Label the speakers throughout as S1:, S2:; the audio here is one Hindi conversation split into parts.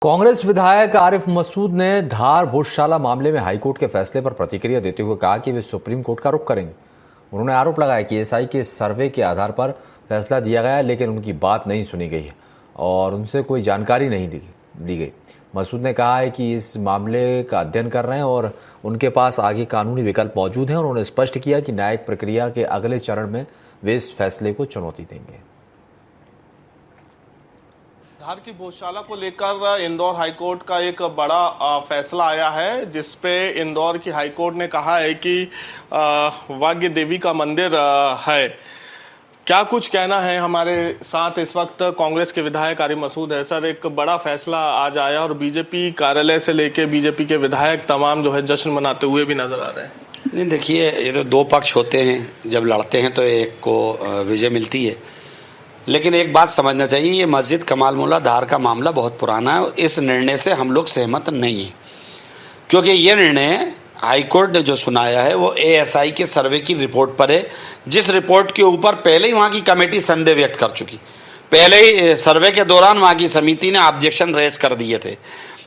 S1: कांग्रेस विधायक आरिफ मसूद ने धार भोजशाला मामले में हाईकोर्ट के फैसले पर प्रतिक्रिया देते हुए कहा कि वे सुप्रीम कोर्ट का रुख करेंगे। उन्होंने आरोप लगाया कि एएसआई के सर्वे के आधार पर फैसला दिया गया, लेकिन उनकी बात नहीं सुनी गई है और उनसे कोई जानकारी नहीं दी गई। मसूद ने कहा है कि इस मामले का अध्ययन कर रहे हैं और उनके पास आगे कानूनी विकल्प मौजूद हैं और उन्होंने स्पष्ट किया कि न्यायिक प्रक्रिया के अगले चरण में वे इस फैसले को चुनौती देंगे।
S2: धार की भोजशाला को लेकर इंदौर हाईकोर्ट का एक बड़ा फैसला आया है, जिसपे इंदौर की हाईकोर्ट ने कहा है कि वाग्य देवी का मंदिर है। क्या कुछ कहना है? हमारे साथ इस वक्त कांग्रेस के विधायक आरिफ मसूद है। सर, एक बड़ा फैसला आज आया और बीजेपी कार्यालय से लेके बीजेपी के विधायक तमाम जो है जश्न मनाते हुए भी नजर आ रहे हैं।
S3: नहीं, देखिए, ये तो दो पक्ष होते हैं, जब लड़ते हैं तो एक को विजय मिलती है। लेकिन एक बात समझना चाहिए, ये मस्जिद कमाल मुल्ला धार का मामला बहुत पुराना है और इस निर्णय से हम लोग सहमत नहीं हैं, क्योंकि ये निर्णय हाईकोर्ट ने जो सुनाया है वो एएसआई के सर्वे की रिपोर्ट पर है, जिस रिपोर्ट के ऊपर पहले ही वहाँ की कमेटी संदेह व्यक्त कर चुकी। पहले ही सर्वे के दौरान वहाँ की समिति ने ऑब्जेक्शन रेज कर दिए थे,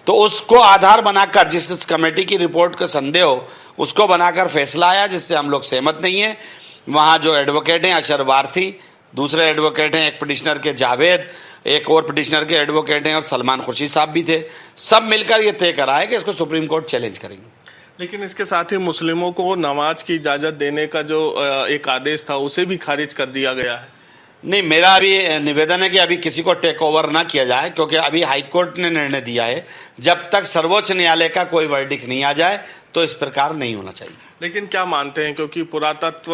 S3: तो उसको आधार बनाकर जिस कमेटी की रिपोर्ट का संदेह हो उसको बनाकर फैसला आया, जिससे हम लोग सहमत नहीं है। वहाँ जो एडवोकेट हैं अशर वारसी, दूसरे एडवोकेट हैं एक पिटिशनर के जावेद, एक और पिटिशनर के एडवोकेट हैं और सलमान खुर्शीद साहब भी थे। सब मिलकर ये तय करा है कि इसको सुप्रीम कोर्ट चैलेंज करेंगे।
S2: लेकिन इसके साथ ही मुस्लिमों को नमाज की इजाजत देने का जो एक आदेश था उसे भी खारिज कर दिया गया है।
S3: नहीं, मेरा अभी निवेदन है कि अभी किसी को टेक ओवर ना किया जाए, क्योंकि अभी हाईकोर्ट ने निर्णय दिया है। जब तक सर्वोच्च न्यायालय का कोई वर्डिक्ट नहीं आ जाए तो इस प्रकार नहीं होना चाहिए।
S2: लेकिन क्या मानते हैं, क्योंकि पुरातत्व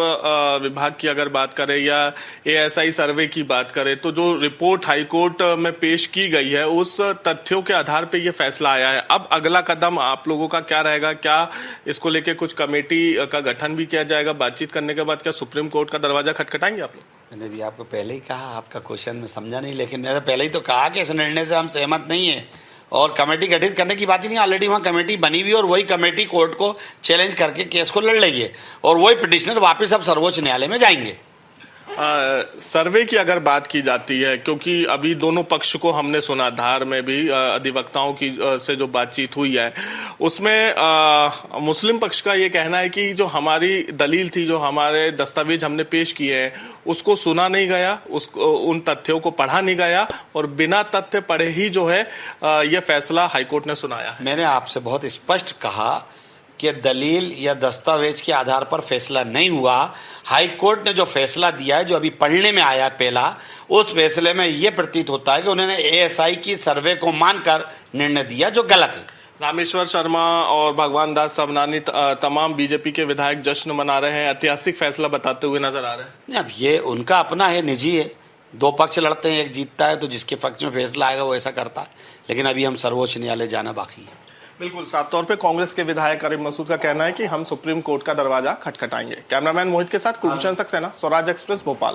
S2: विभाग की अगर बात करें या एएसआई सर्वे की बात करें, तो जो रिपोर्ट हाईकोर्ट में पेश की गई है उस तथ्यों के आधार पे ये फैसला आया है। अब अगला कदम आप लोगों का क्या रहेगा? क्या इसको लेके कुछ कमेटी का गठन भी किया जाएगा? बातचीत करने के बाद क्या सुप्रीम कोर्ट का दरवाजा खटखटाएंगे आप लोग?
S3: मैंने भी आपको पहले ही कहा, आपका क्वेश्चन में समझा नहीं, लेकिन मैंने पहले ही तो कहा कि इस निर्णय से हम सहमत नहीं है और कमेटी गठित करने की बात ही नहीं। ऑलरेडी वहाँ कमेटी बनी हुई और वही कमेटी कोर्ट को चैलेंज करके केस को लड़ लेगी और वही पिटिशनर वापस अब सर्वोच्च न्यायालय में जाएंगे।
S2: सर्वे की अगर बात की जाती है, क्योंकि अभी दोनों पक्ष को हमने सुना, धार में भी अधिवक्ताओं की से जो बातचीत हुई है उसमें मुस्लिम पक्ष का ये कहना है कि जो हमारी दलील थी, जो हमारे दस्तावेज हमने पेश किए हैं उसको सुना नहीं गया, उसको उन तथ्यों को पढ़ा नहीं गया और बिना तथ्य पढ़े ही जो है ये फैसला हाईकोर्ट ने सुनाया है।
S3: मैंने आपसे बहुत स्पष्ट कहा कि दलील या दस्तावेज के आधार पर फैसला नहीं हुआ। हाईकोर्ट ने जो फैसला दिया है, जो अभी पढ़ने में आया पहला, उस फैसले में यह प्रतीत होता है कि उन्होंने एएसआई की सर्वे को मानकर निर्णय दिया, जो गलत है।
S2: रामेश्वर शर्मा और भगवान दास सबनानी तमाम बीजेपी के विधायक जश्न मना रहे हैं, ऐतिहासिक फैसला बताते हुए नजर आ रहे हैं।
S3: अब ये उनका अपना है, निजी है। दो पक्ष लड़ते हैं, एक जीतता है तो जिसके पक्ष में फैसला आएगा वो ऐसा करता है। लेकिन अभी हम सर्वोच्च न्यायालय जाना बाकी है।
S2: बिल्कुल, साफ तौर पे कांग्रेस के विधायक आरिफ मसूद का कहना है कि हम सुप्रीम कोर्ट का दरवाजा खटखटाएंगे। कैमरामैन मोहित के साथ कुलभूषण सक्सेना, स्वराज एक्सप्रेस, भोपाल।